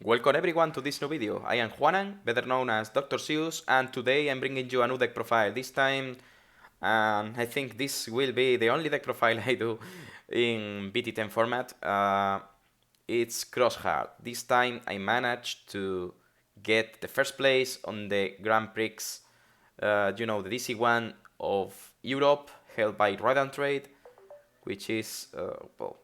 Welcome everyone to this new video. I am Juanan, better known as Dr. Seuss, and today I'm bringing you a new deck profile. This time, I think this will be the only deck profile I do in BT10 format. It's Xros Heart. This time I managed to get the first place on the Grand Prix, the DC-1 of Europe, held by Ride and Trade, which is, well,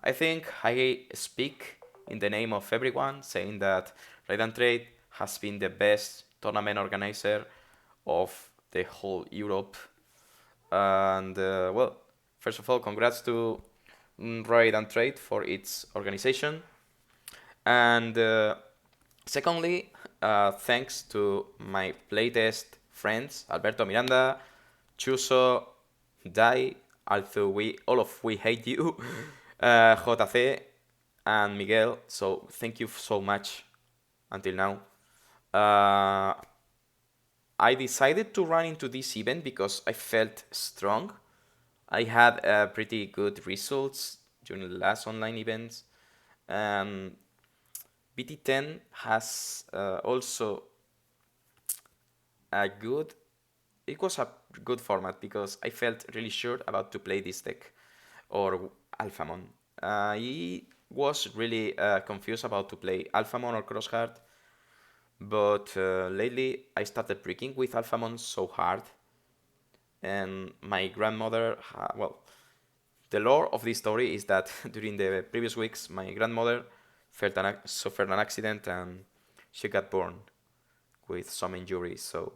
I think I speak in the name of everyone, saying that Ride and Trade has been the best tournament organizer of the whole Europe. And well, first of all, congrats to Ride and Trade for its organization. And secondly, thanks to my playtest friends, Alberto, Miranda, Chuso, Dai, although we hate you, JC, and Miguel. So thank you so much until now. I decided to run into this event because I felt strong. I had pretty good results during the last online events. BT10 has also a good... It was a good format because I felt really sure about to play this deck, or Alphamon. I was really confused about to play Alphamon or Xros Heart, but lately I started breaking with Alphamon so hard, and my grandmother, well, the lore of this story is that during the previous weeks my grandmother suffered an accident and she got born with some injuries, so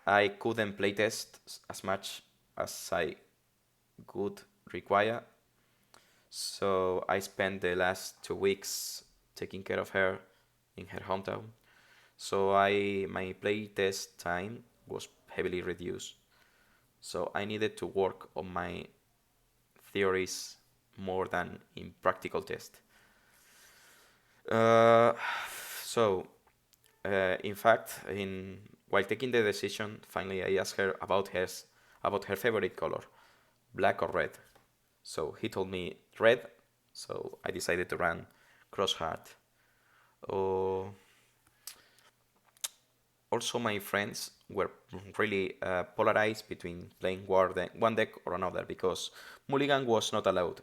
I couldn't playtest as much as I could require. So I spent the last 2 weeks taking care of her in her hometown. So my playtest time was heavily reduced. So I needed to work on my theories more than in practical test. In fact, while taking the decision, finally I asked her about her favorite color, black or red. So he told me red, so I decided to run Xros Heart. Also, my friends were really polarized between playing one deck or another because Mulligan was not allowed.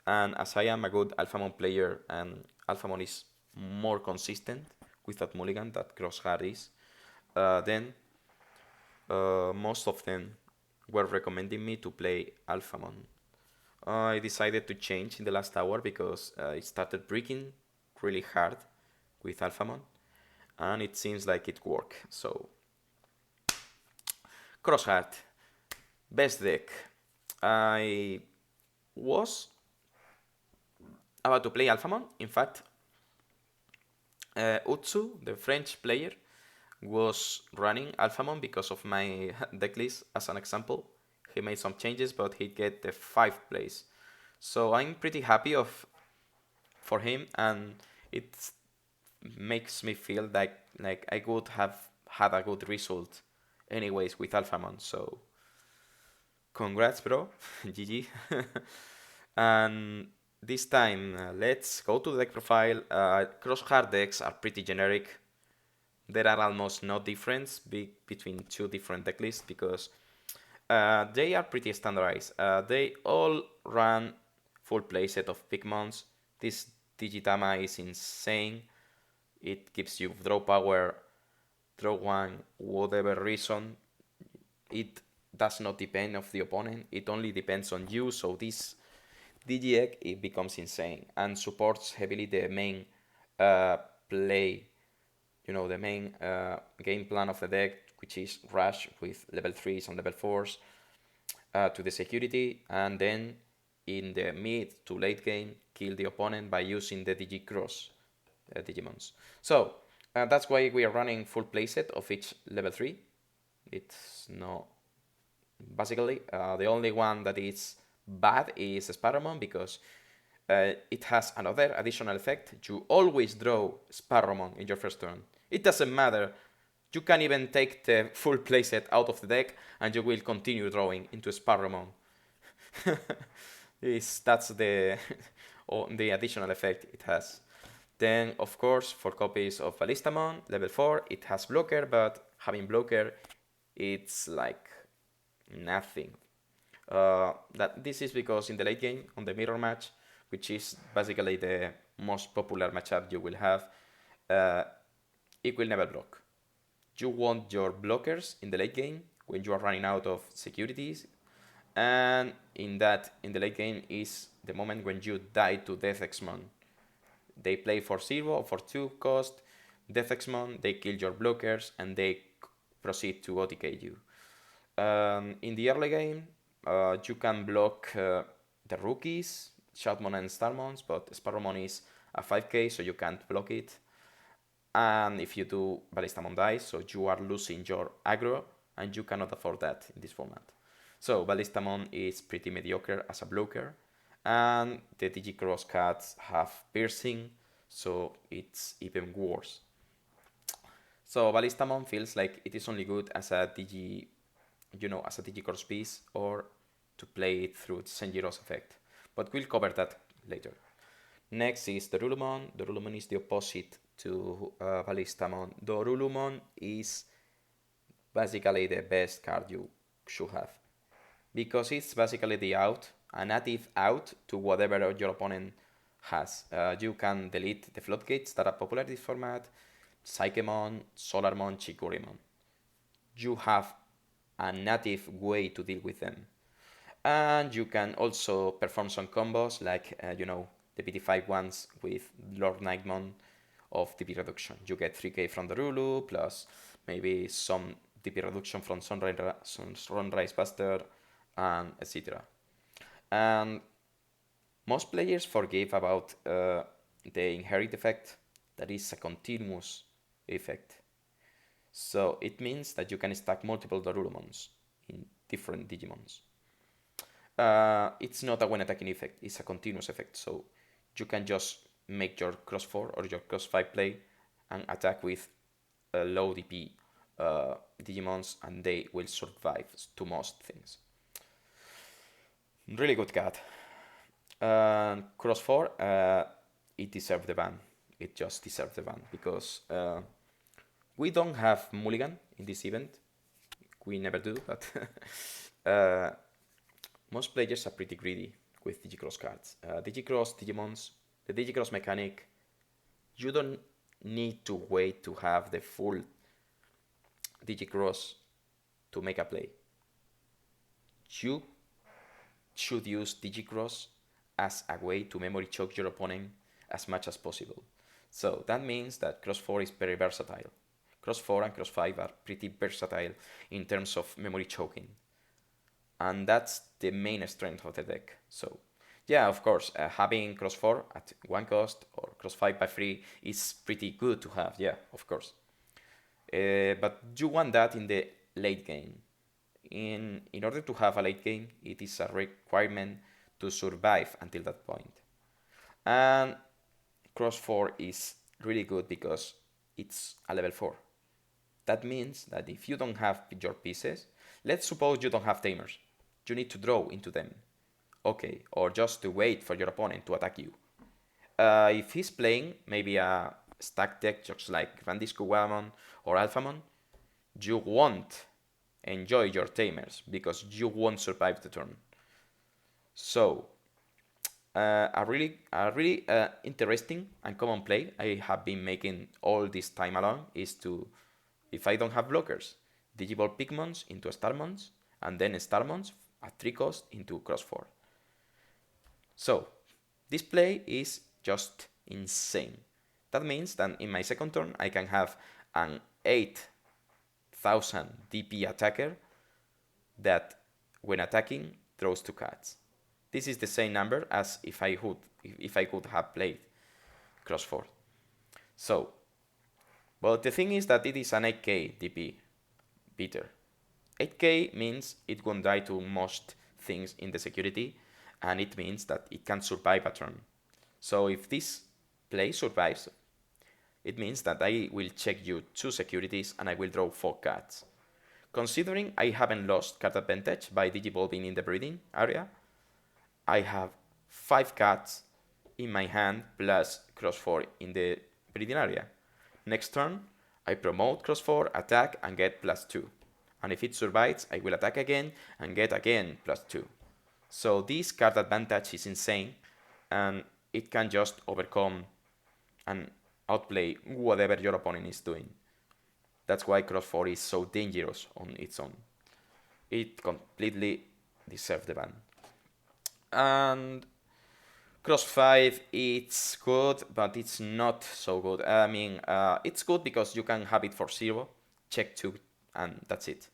And as I am a good Alphamon player and Alphamon is more consistent with that Mulligan that Xros Heart is, then most of them were recommending me to play Alphamon. I decided to change in the last hour because it started breaking really hard with Alphamon, and it seems like it worked. So, Xros Heart, best deck. I was about to play Alphamon. In fact, Utsu, the French player, was running Alphamon because of my decklist. As an example, he made some changes, but he get the 5th place. So I'm pretty happy for him, and it makes me feel like I would have had a good result anyways with Alphamon. So congrats, bro. GG. And this time, let's go to the deck profile. Xros Heart decks are pretty generic. There are almost no difference between two different deck lists because they are pretty standardized. They all run full playset of Pigmons. This Digitama is insane. It gives you draw power, draw one, whatever reason. It does not depend on the opponent. It only depends on you. So this DGX, it becomes insane and supports heavily the main play. The main game plan of the deck, which is rush with level 3s and level 4s to the security, and then in the mid to late game, kill the opponent by using the Xros Digimons. So that's why we are running full playset of each level 3. It's no... Basically, the only one that is bad is Sparrowmon because it has another additional effect. You always draw Sparrowmon in your first turn. It doesn't matter. You can even take the full playset out of the deck and you will continue drawing into Sparrowmon. That's the the additional effect it has. Then, of course, 4 copies of Ballistamon, level 4. It has blocker, but having blocker, it's like nothing. That this is because in the late game, on the mirror match, which is basically the most popular matchup you will have, uh, it will never block. You want your blockers in the late game when you are running out of securities, and in the late game is the moment when you die to Death Xmon. They play for 0 or for 2 cost, Death Xmon, they kill your blockers, and they proceed to OTK you. In the early game, you can block the rookies, Shoutmon and Starmons, but Sparrowmon is a 5k, so you can't block it. And if you do, Ballistamon dies, so you are losing your aggro, and you cannot afford that in this format. So Ballistamon is pretty mediocre as a blocker, and the Xros cards have piercing, so it's even worse. So Ballistamon feels like it is only good as a as a Cross piece, or to play it through Senjiro's effect. But we'll cover that later. Next is Dorulumon. Dorulumon is the opposite to Ballistamon. Dorulumon is basically the best card you should have, because it's basically the out, a native out to whatever your opponent has. You can delete the floodgates that are popular in this format, Psychemon, Solarmon, Chikurimon. You have a native way to deal with them. And you can also perform some combos like, the BT5 ones with Lord Nightmon of DP reduction. You get 3k from the Rulu, plus maybe some DP reduction from Sunrise Buster, and etc. And most players forgive about the inherit effect, that is a continuous effect. So it means that you can stack multiple Dorulumons in different Digimons. It's not a when attacking effect, it's a continuous effect. So you can just make your cross 4 or your cross 5 play and attack with low DP Digimons, and they will survive to most things. Really good card. Cross 4, it deserves the ban. It just deserves the ban because we don't have Mulligan in this event. We never do, but most players are pretty greedy with Digicross cards. Digicross Digimons, the Digicross mechanic, you don't need to wait to have the full Digicross to make a play. You should use Digicross as a way to memory choke your opponent as much as possible. So that means that Cross 4 is very versatile. Cross 4 and Cross 5 are pretty versatile in terms of memory choking. And that's the main strength of the deck. So yeah, of course, having Cross 4 at 1 cost or Cross 5 by 3 is pretty good to have, yeah, of course. But you want that in the late game. In order to have a late game, it is a requirement to survive until that point. And Cross 4 is really good because it's a level 4. That means that if you don't have your pieces, let's suppose you don't have tamers, you need to draw into them. Okay, or just to wait for your opponent to attack you. If he's playing maybe a stack deck just like Randisco Wamon or Alphamon, you won't enjoy your tamers because you won't survive the turn. So, a really interesting and common play I have been making all this time along is to, if I don't have blockers, Digiball Pigmons into Starmons, and then Starmons at 3 cost into Cross 4. So, this play is just insane. That means that in my second turn I can have an 8,000 DP attacker that, when attacking, throws 2 cards. This is the same number as if I could have played Cross 4. So, but the thing is that it is an 8k DP beater. 8k means it won't die to most things in the security, and it means that it can survive a turn. So if this play survives, it means that I will check you 2 securities and I will draw 4 cards. Considering I haven't lost card advantage by digivolving in the breeding area, I have 5 cards in my hand plus Cross 4 in the breeding area. Next turn, I promote Cross 4, attack, and get +2. And if it survives, I will attack again and get again +2. So this card advantage is insane, and it can just overcome and outplay whatever your opponent is doing. That's why Cross 4 is so dangerous on its own. It completely deserves the ban. And Cross 5, it's good, but it's not so good. I mean, it's good because you can have it for 0, check 2, and that's it.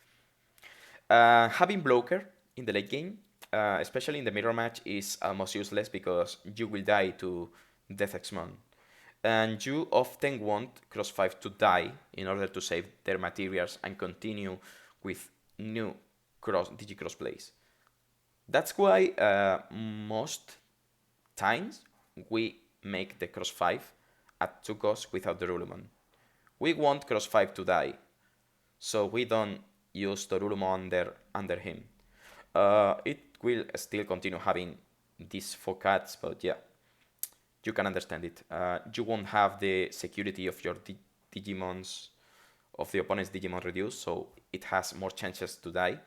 Having blocker in the late game, especially in the mirror match, is almost useless because you will die to Death X-Mon. And you often want Cross 5 to die in order to save their materials and continue with new Digi-Cross plays. That's why most times we make the Cross 5 at 2 costs without the Rulumon. We want Cross 5 to die, so we don't use the Rulumon under him. It will still continue having these 4 cards, but yeah, you can understand it. You won't have the security of your Digimons, of the opponent's Digimon reduced, so it has more chances to die.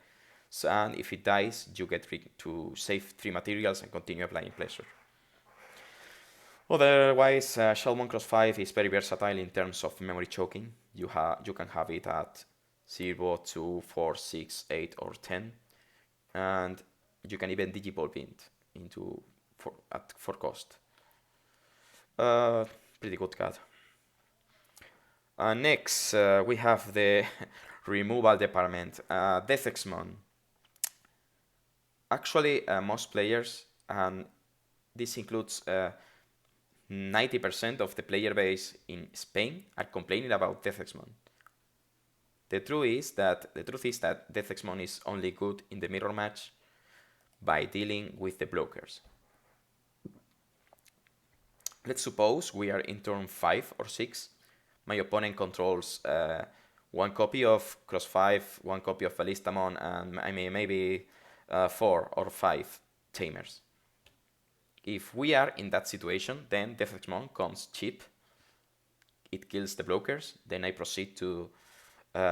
So, and if it dies, you get to save 3 materials and continue applying pressure. Otherwise, Shalmon Cross 5 is very versatile in terms of memory choking. You can have it at 0, 2, 4, 6, 8, or 10. And you can even Digivolve it at 4 cost. Pretty good card. Next, we have the removal department. Death X-Mon. Actually, most players, and this includes 90% of the player base in Spain, are complaining about Death X-Mon. The truth is that Death X-Mon is only good in the mirror match by dealing with the blockers. Let's suppose we are in turn 5 or 6. My opponent controls 1 copy of Cross 5, 1 copy of Ballistamon, and I mean maybe 4 or 5 Tamers. If we are in that situation, then Death X-Mon comes cheap. It kills the blockers. Then I proceed to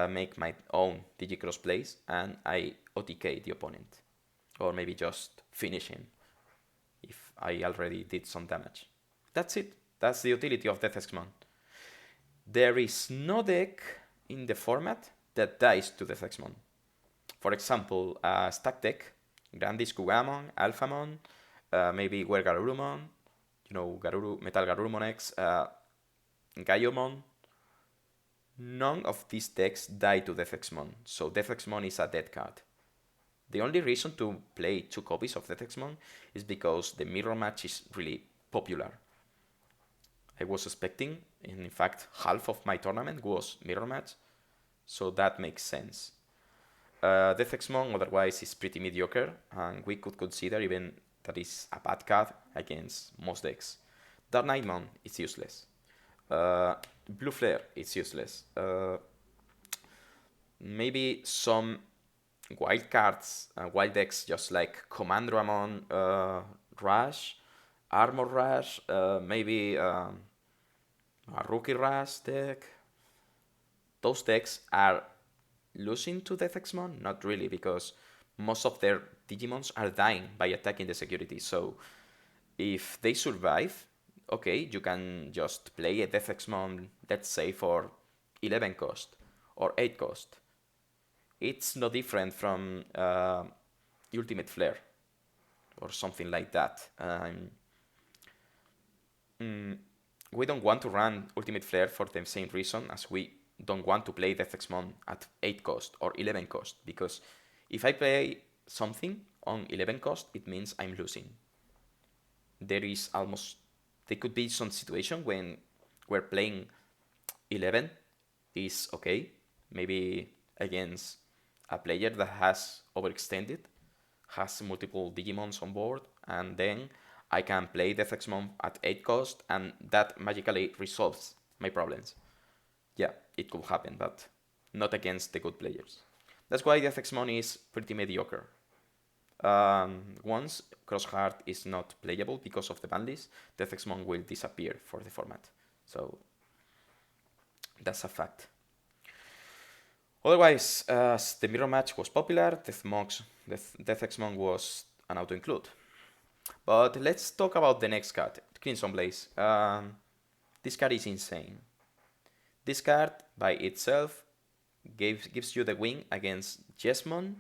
make my own Digi-Cross plays, and I OTK the opponent. Or maybe just finish him if I already did some damage. That's it. That's the utility of Death X-Mon. There is no deck in the format that dies to Death X-Mon. For example, stack deck, Grandis Kugamon, Alphamon, maybe Were Garurumon, Metal Garurumon X, Gaiomon. None of these decks die to Death X-Mon, so Death X-Mon is a dead card. The only reason to play 2 copies of Death X-Mon is because the mirror match is really popular. I was expecting, in fact, half of my tournament was mirror match, so that makes sense. Death X-Mon otherwise is pretty mediocre, and we could consider even that is a bad card against most decks. Dark Knightmon is useless. Blue Flare is useless. Maybe some wild cards, wild decks just like Commandramon, Rush, Armor Rush, maybe a Rookie Rush deck. Those decks are losing to Death X-Mon? Not really, because most of their Digimons are dying by attacking the security. So if they survive, okay, you can just play a Death X-Mon, let's say for 11 cost or 8 cost. It's no different from Ultimate Flare or something like that. We don't want to run Ultimate Flare for the same reason as we don't want to play Death X-Mon at 8 cost or 11 cost, because if I play something on 11 cost, it means I'm losing. There could be some situation when we're playing 11 is okay, maybe against a player that has overextended, has multiple Digimons on board, and then I can play Death X-Mon at 8 cost, and that magically resolves my problems. Yeah, it could happen, but not against the good players. That's why Death X-Mon is pretty mediocre. Once Xros Heart is not playable because of the ban list, Deathexmon will disappear for the format. So that's a fact. Otherwise, as the mirror match was popular, Deathexmon was an auto-include. But let's talk about the next card, Crimson Blaze. This card is insane. This card by itself gives you the win against Jesmon,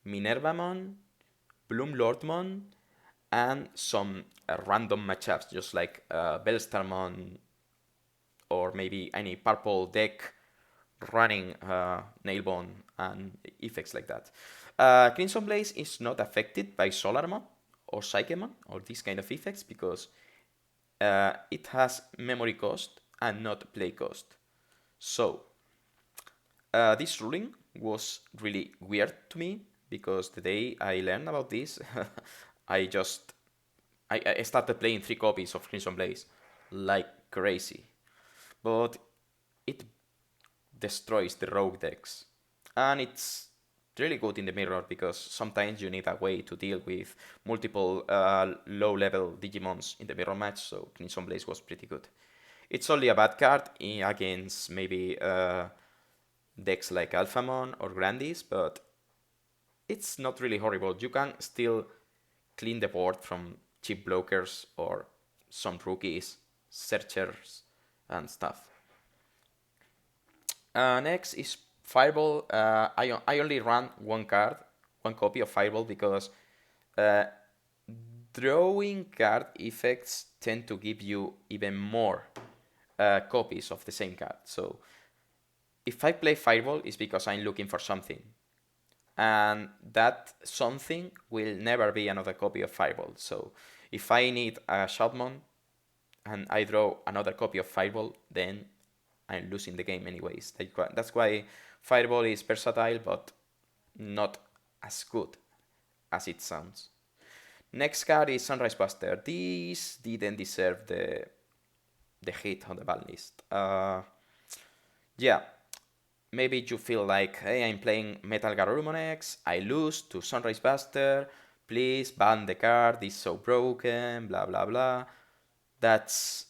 Minervamon, Bloom Lordmon, and some random matchups, just like Bellstarmon, or maybe any purple deck running Nailbone and effects like that. Crimson Blaze is not affected by Solarmon or Psychemon or these kind of effects because it has memory cost and not play cost. So this ruling was really weird to me because the day I learned about this, I started playing 3 copies of Crimson Blaze like crazy. But it destroys the rogue decks. And it's really good in the mirror because sometimes you need a way to deal with multiple low-level Digimons in the mirror match, so Crimson Blaze was pretty good. It's only a bad card against maybe decks like Alphamon or Grandis, but it's not really horrible. You can still clean the board from cheap blockers or some rookies, searchers, and stuff. Next is Fireball. I only ran one copy of Fireball because drawing card effects tend to give you even more copies of the same card. So if I play Fireball, it's because I'm looking for something. And that something will never be another copy of Fireball. So if I need a Shoutmon and I draw another copy of Fireball, then I'm losing the game anyways. That's why Fireball is versatile, but not as good as it sounds. Next card is Sunrise Buster. This didn't deserve the hit on the ban list. Yeah, maybe you feel like, hey, I'm playing Metal Garurumon X, I lose to Sunrise Buster, please ban the card, it's so broken, blah blah blah. That's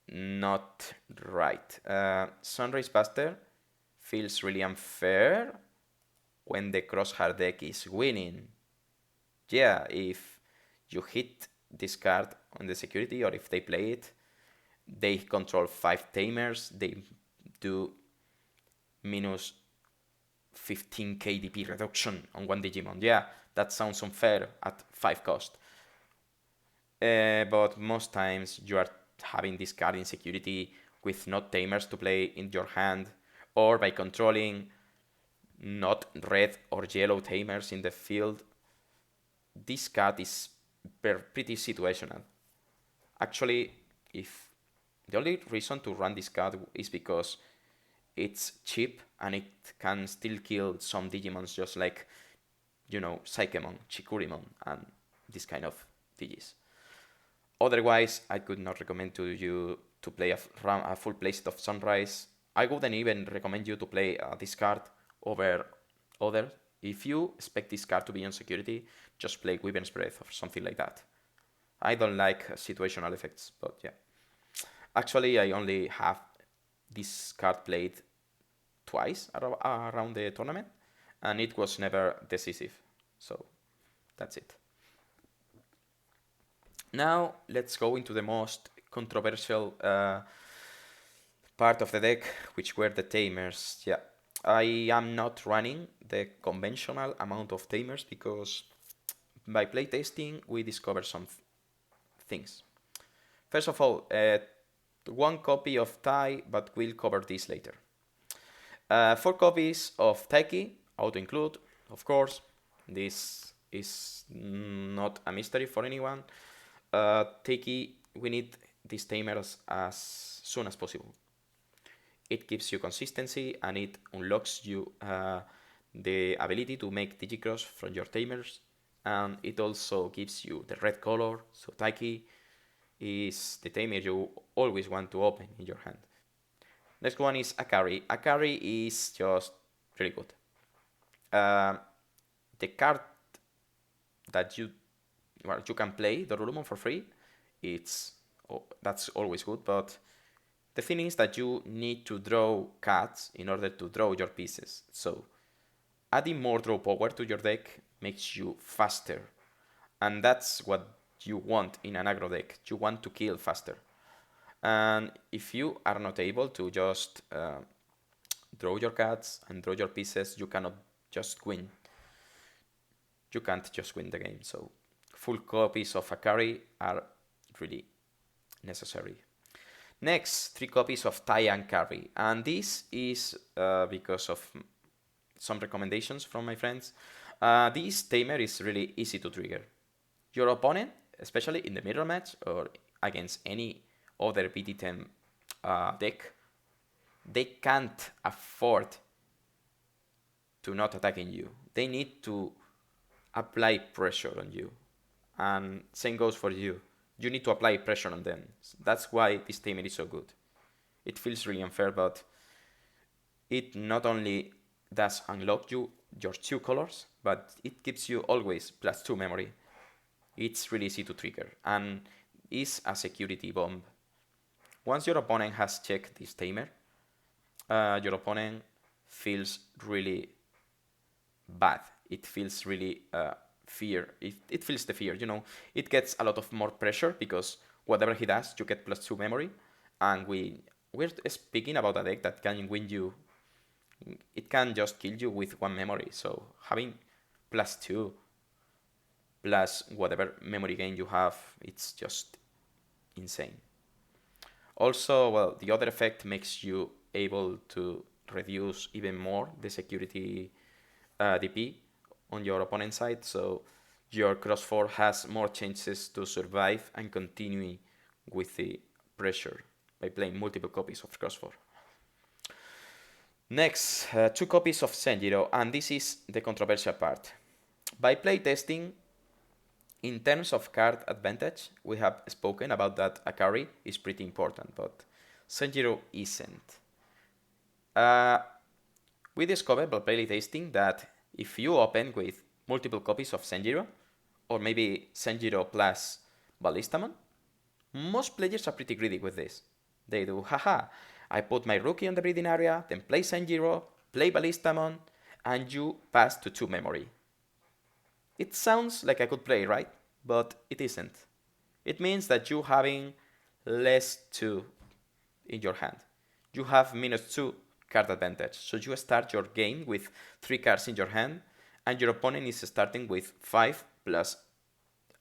not right. Sunrise Buster feels really unfair when the Xros Heart deck is winning. Yeah, if you hit this card on the security, or if they play it, they control 5 tamers, they do minus 15 KDP reduction on one Digimon. Yeah, that sounds unfair at 5 cost. But most times you are having this card in security with not tamers to play in your hand, or by controlling not red or yellow tamers in the field. This card is pretty situational. Actually, if the only reason to run this card is because it's cheap and it can still kill some Digimons, just like, Psychemon, Chikurimon, and this kind of Digis. Otherwise, I could not recommend to you to play a full playset of Sunrise. I wouldn't even recommend you to play this card over other. If you expect this card to be on security, just play Wyvern's Breath or something like that. I don't like situational effects, but yeah. Actually, I only have this card played twice around the tournament, and it was never decisive. So that's it. Now let's go into the most controversial part of the deck, which were the tamers. Yeah, I am not running the conventional amount of tamers because by playtesting we discovered some things. First of all, one copy of Tai, but we'll cover this later. 4 copies of Taiki, auto-include, of course. This is not a mystery for anyone. Taiki, we need these tamers as soon as possible. It gives you consistency and it unlocks you the ability to make Digicross from your tamers, and it also gives you the red color, so Taiki is the tamer you always want to open in your hand. Next one is Akari. Akari is just really good. The card that you can play the Rulumon for free, that's always good. But the thing is that you need to draw cards in order to draw your pieces. So adding more draw power to your deck makes you faster, and that's what you want in an aggro deck. You want to kill faster. And if you are not able to just draw your cards and draw your pieces, you cannot just win. You can't just win the game. So full copies of a carry are really necessary. Next, 3 copies of tie and carry. And this is because of some recommendations from my friends. This tamer is really easy to trigger. Your opponent, especially in the mirror match or against any other BT10 deck, they can't afford to not attacking you. They need to apply pressure on you. And same goes for you. You need to apply pressure on them. That's why this tamer is so good. It feels really unfair, but it not only does unlock your 2 colors, but it gives you always +2 memory. It's really easy to trigger and is a security bomb. Once your opponent has checked this tamer, your opponent feels really bad. It feels really fear. It feels the fear, It gets a lot of more pressure because whatever he does, you get +2 memory. And we're speaking about a deck that can win you. It can just kill you with 1 memory. So having +2 plus whatever memory gain you have, it's just insane. Also, well, the other effect makes you able to reduce even more the security DP on your opponent's side, so your cross-4 has more chances to survive and continue with the pressure by playing multiple copies of cross-4. Next, 2 copies of Senjiro, and this is the controversial part. By playtesting, in terms of card advantage, we have spoken about that a carry is pretty important, but Senjiro isn't. We discovered by playtesting that if you open with multiple copies of Senjiro, or maybe Senjiro plus Ballistamon, most players are pretty greedy with this. They do, haha, I put my rookie on the breeding area, then play Senjiro, play Ballistamon, and you pass to 2 memory. It sounds like a good play, right? But it isn't. It means that you having less 2 in your hand. You have -2 card advantage. So you start your game with 3 cards in your hand, and your opponent is starting with 5 plus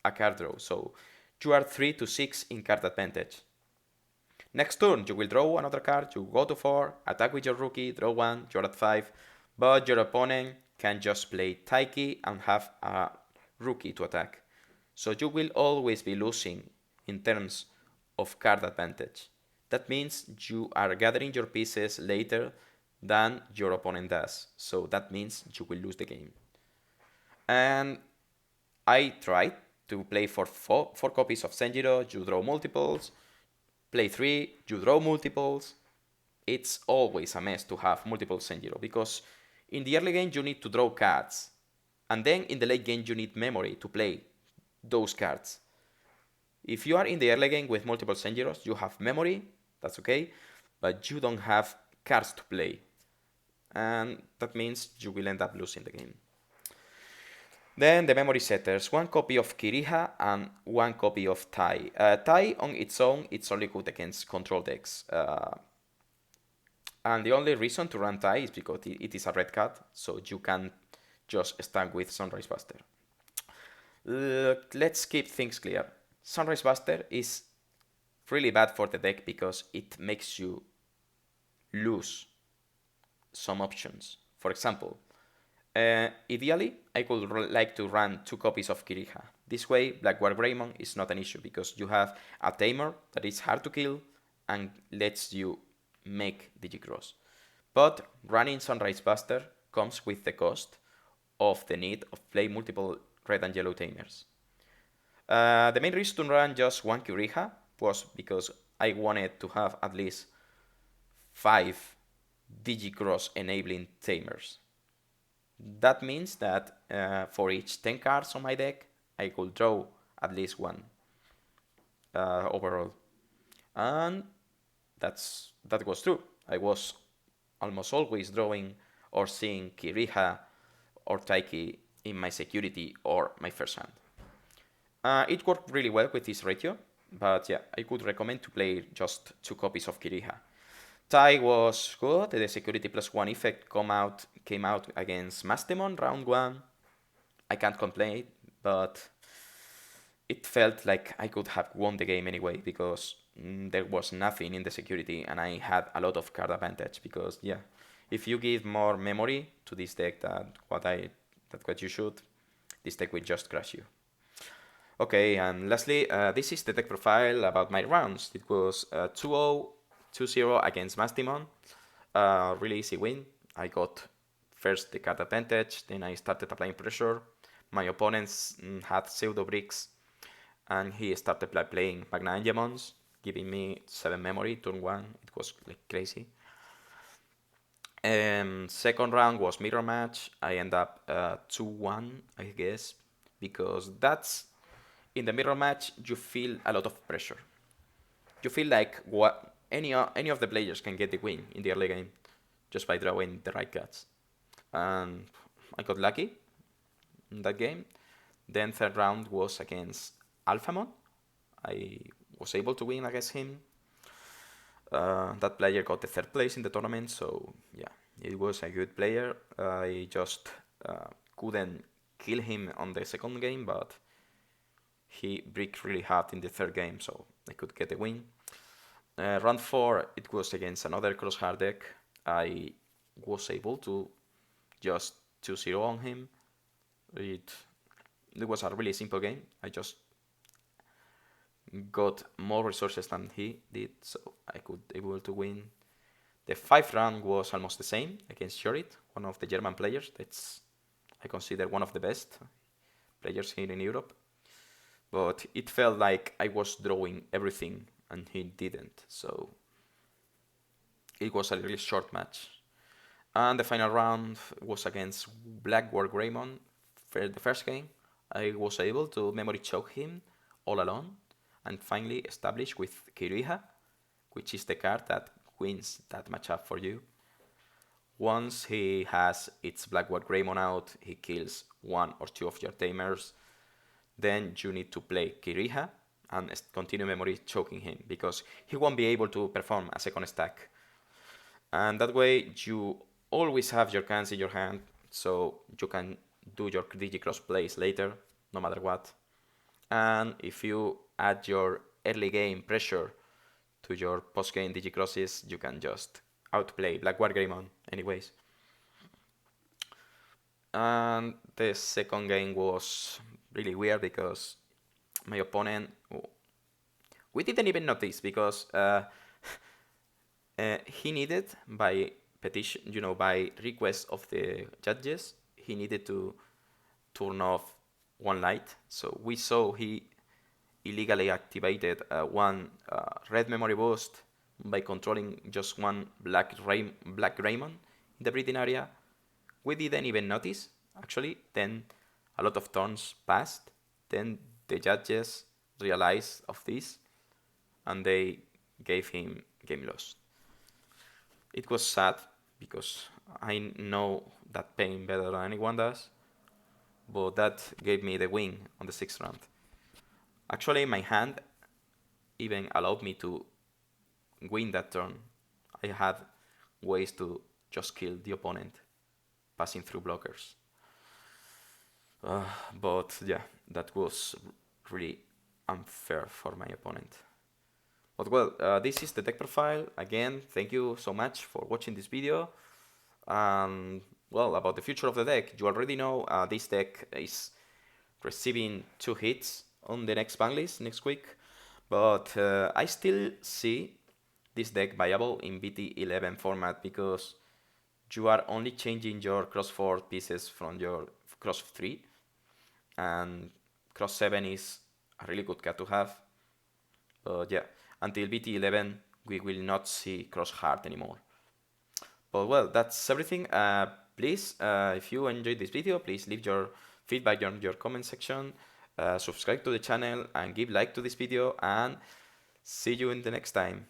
a card draw. So you are 3 to 6 in card advantage. Next turn, you will draw another card, you go to 4, attack with your rookie, draw 1, you're at 5, but your opponent can just play Taiki and have a rookie to attack. So you will always be losing in terms of card advantage. That means you are gathering your pieces later than your opponent does. So that means you will lose the game. And I tried to play for 4 copies of Senjiro, you draw multiples, play 3, you draw multiples. It's always a mess to have multiple Senjiro because in the early game you need to draw cards. And then in the late game you need memory to play those cards. If you are in the early game with multiple Senjiros, you have memory, that's okay, but you don't have cards to play. And that means you will end up losing the game. Then the memory setters, 1 copy of Kiriha and 1 copy of Tai. Tai on its own, it's only good against control decks. And the only reason to run Tai is because it is a red card, so you can just start with Sunrise Buster. Let's keep things clear. Sunrise Buster is really bad for the deck because it makes you lose some options. For example, ideally, I would like to run 2 copies of Kiriha. This way, Black War Greymon is not an issue because you have a tamer that is hard to kill and lets you make Digicross. But running Sunrise Buster comes with the cost of the need of play multiple red and yellow tamers. The main reason to run just 1 Kiriha was because I wanted to have at least 5 Digicross enabling tamers. That means that for each 10 cards on my deck, I could draw at least one overall. And that was true. I was almost always drawing or seeing Kiriha or Taiki in my security or my first hand. It worked really well with this ratio, but yeah, I could recommend to play just 2 copies of Kiriha. Tai was good. The security +1 effect came out against Mastemon round 1. I can't complain, but it felt like I could have won the game anyway because there was nothing in the security and I had a lot of card advantage because yeah, if you give more memory to this deck than what you should, this deck will just crush you. Okay, and lastly, this is the deck profile about my rounds. It was 2-0, 2-0 against Mastimon. Really easy win. I got first the card advantage, then I started applying pressure. My opponents had pseudo bricks, and he started playing Magna Angemons, giving me 7 memory turn 1. It was like crazy. Second round was mirror match. I end up 2-1, I guess, because that's in the mirror match you feel a lot of pressure. You feel like any of the players can get the win in the early game just by drawing the right cards. And I got lucky in that game. Then third round was against Alphamon. I was able to win against him. That player got the third place in the tournament, so yeah, it was a good player. I just couldn't kill him on the second game, but he bricked really hard in the third game, so I could get the win. Round 4, it was against another Xros Heart deck. I was able to just 2-0 on him. It was a really simple game. I just got more resources than he did, so I could able to win. The 5th round was almost the same against Shorit, one of the German players. That's I consider one of the best players here in Europe. But it felt like I was drawing everything and he didn't, so it was a really short match. And the final round was against Black War Greymon. For the first game, I was able to memory choke him all alone and finally establish with Kiriha, which is the card that wins that matchup for you. Once he has its Black War Greymon out, he kills 1 or 2 of your tamers. Then you need to play Kiriha and continue memory choking him because he won't be able to perform a second stack. And that way you always have your cans in your hand, so you can do your Digi-Cross plays later, no matter what. And if you add your early game pressure to your post-game Digi-Crosses, you can just outplay Black War Greymon anyways. And the second game was really weird because my opponent, we didn't even notice because he needed by petition, by request of the judges, he needed to turn off one light. So we saw he illegally activated one red memory boost by controlling just one black Greymon in the breeding area. We didn't even notice, actually. Then a lot of turns passed. Then the judges realized of this and they gave him game loss. It was sad because I know that pain better than anyone does, but that gave me the win on the 6th round. Actually, my hand even allowed me to win that turn. I had ways to just kill the opponent, passing through blockers. But yeah, that was really unfair for my opponent. But well, this is the deck profile. Again, thank you so much for watching this video. Well, about the future of the deck, you already know this deck is receiving 2 hits on the next ban list next week. But I still see this deck viable in BT11 format because you are only changing your cross 4 pieces from your cross 3. And cross 7 is a really good card to have. But yeah, until BT11 we will not see Xros Heart anymore. But well, that's everything. Please, if you enjoyed this video, please leave your feedback in your comment section. subscribe to the channel and give like to this video, and see you in the next time.